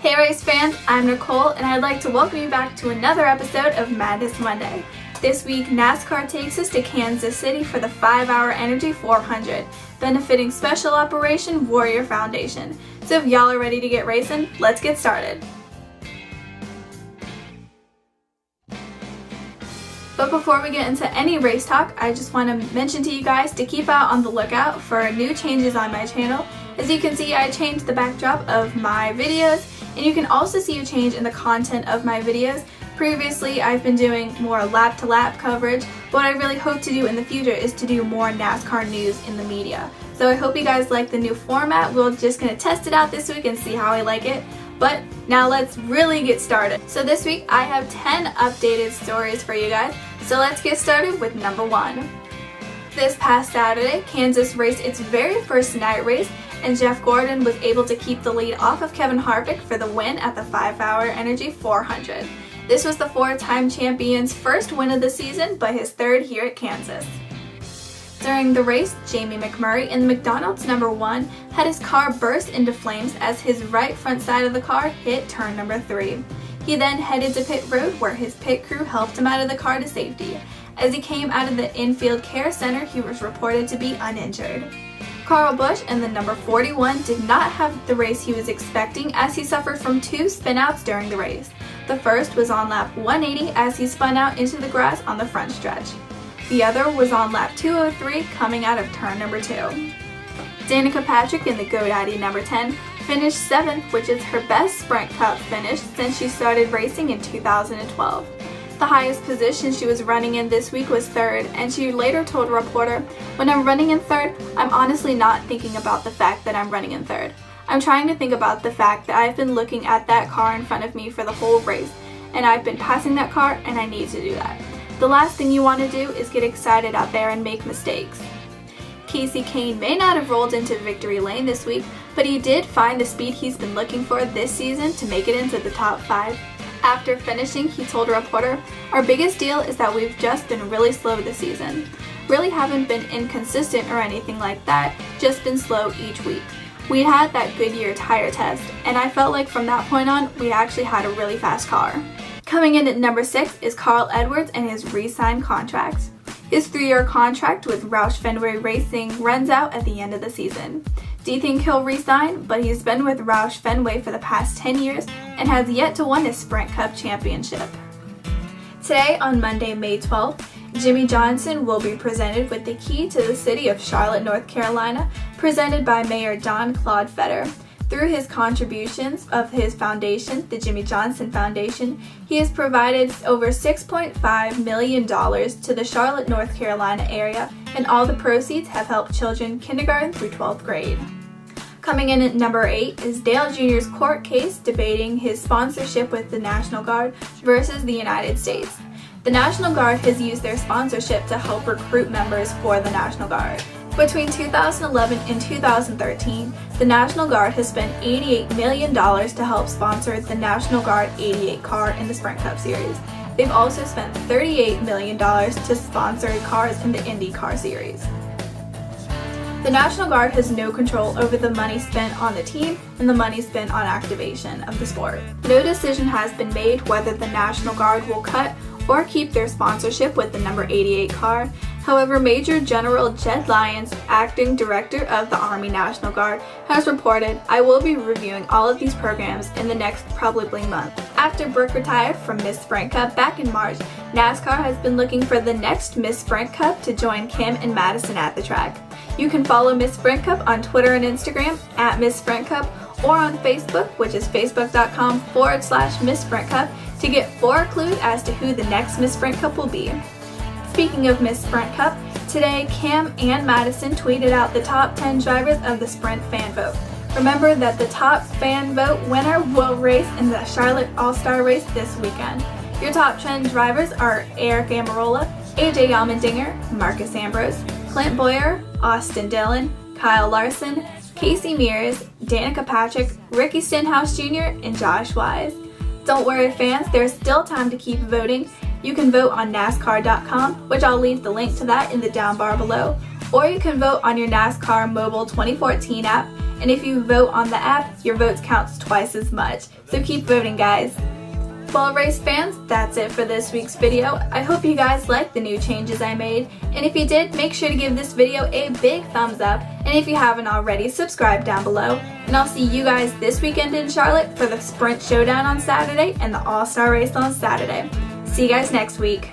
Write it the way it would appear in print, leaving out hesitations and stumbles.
Hey race fans, I'm Nicole and I'd like to welcome you back to another episode of Madness Monday. This week, NASCAR takes us to Kansas City for the 5-hour Energy 400, benefiting Special Operation Warrior Foundation. So if y'all are ready to get racing, let's get started. But before we get into any race talk, I just want to mention to you guys to keep out on the lookout for new changes on my channel. As you can see, I changed the backdrop of my videos, and you can also see a change in the content of my videos. Previously, I've been doing more lap-to-lap coverage, but what I really hope to do in the future is to do more NASCAR news in the media. So I hope you guys like the new format. We're just going to test it out this week and see how I like it. But now let's really get started. So this week, I have 10 updated stories for you guys. So let's get started with number 1. This past Saturday, Kansas raced its very first night race, and Jeff Gordon was able to keep the lead off of Kevin Harvick for the win at the 5-hour Energy 400. This was the 4-time champion's first win of the season, but his third here at Kansas. During the race, Jamie McMurray in McDonald's number 1 had his car burst into flames as his right front side of the car hit turn number 3. He then headed to pit road where his pit crew helped him out of the car to safety. As he came out of the infield care center, he was reported to be uninjured. Karl Busch in the number 41 did not have the race he was expecting as he suffered from 2 spinouts during the race. The first was on lap 180 as he spun out into the grass on the front stretch. The other was on lap 203 coming out of turn number 2. Danica Patrick in the GoDaddy number 10 finished 7th, which is her best Sprint Cup finish since she started racing in 2012. The highest position she was running in this week was 3rd, and she later told a reporter, "When I'm running in 3rd, I'm honestly not thinking about the fact that I'm running in 3rd. I'm trying to think about the fact that I've been looking at that car in front of me for the whole race, and I've been passing that car, and I need to do that. The last thing you want to do is get excited out there and make mistakes." Kasey Kahne may not have rolled into victory lane this week, but he did find the speed he's been looking for this season to make it into the top 5. After finishing, he told a reporter, "Our biggest deal is that we've just been really slow this season. Really haven't been inconsistent or anything like that, just been slow each week. We had that Goodyear tire test, and I felt like from that point on, we actually had a really fast car." Coming in at number 6 is Carl Edwards and his re-signed contract. His 3-year contract with Roush Fenway Racing runs out at the end of the season. Do you think he'll re-sign? But he's been with Roush Fenway for the past 10 years and has yet to win a Sprint Cup championship. Today, on Monday, May 12th, Jimmie Johnson will be presented with the key to the city of Charlotte, North Carolina, presented by Mayor John Claude Fetter. Through his contributions of his foundation, the Jimmie Johnson Foundation, he has provided over $6.5 million to the Charlotte, North Carolina area, and all the proceeds have helped children kindergarten through 12th grade. Coming in at number 8 is Dale Jr.'s court case debating his sponsorship with the National Guard versus the United States. The National Guard has used their sponsorship to help recruit members for the National Guard. Between 2011 and 2013, the National Guard has spent $88 million to help sponsor the National Guard 88 car in the Sprint Cup Series. They've also spent $38 million to sponsor cars in the IndyCar Series. The National Guard has no control over the money spent on the team and the money spent on activation of the sport. No decision has been made whether the National Guard will cut or keep their sponsorship with the number 88 car. However, Major General Jed Lyons, acting director of the Army National Guard, has reported, "I will be reviewing all of these programs in the next probably month." After Brooke retired from Miss Sprint Cup back in March, NASCAR has been looking for the next Miss Sprint Cup to join Kim and Madison at the track. You can follow Miss Sprint Cup on Twitter and Instagram at Miss Sprint Cup, or on Facebook, which is facebook.com/Miss Sprint Cup, to get 4 clues as to who the next Miss Sprint Cup will be. Speaking of Miss Sprint Cup, today Cam and Madison tweeted out the top 10 drivers of the Sprint fan vote. Remember that the top fan vote winner will race in the Charlotte All-Star race this weekend. Your top 10 drivers are Eric Almirola, AJ Allmendinger, Marcus Ambrose, Clint Bowyer, Austin Dillon, Kyle Larson, Casey Mears, Danica Patrick, Ricky Stenhouse Jr., and Josh Wise. Don't worry fans, there's still time to keep voting. You can vote on NASCAR.com, which I'll leave the link to that in the down bar below, or you can vote on your NASCAR Mobile 2014 app, and if you vote on the app, your votes count twice as much. So keep voting, guys. Well, race fans, that's it for this week's video. I hope you guys liked the new changes I made, and if you did, make sure to give this video a big thumbs up, and if you haven't already, subscribe down below. And I'll see you guys this weekend in Charlotte for the Sprint Showdown on Saturday and the All-Star Race on Saturday. See you guys next week.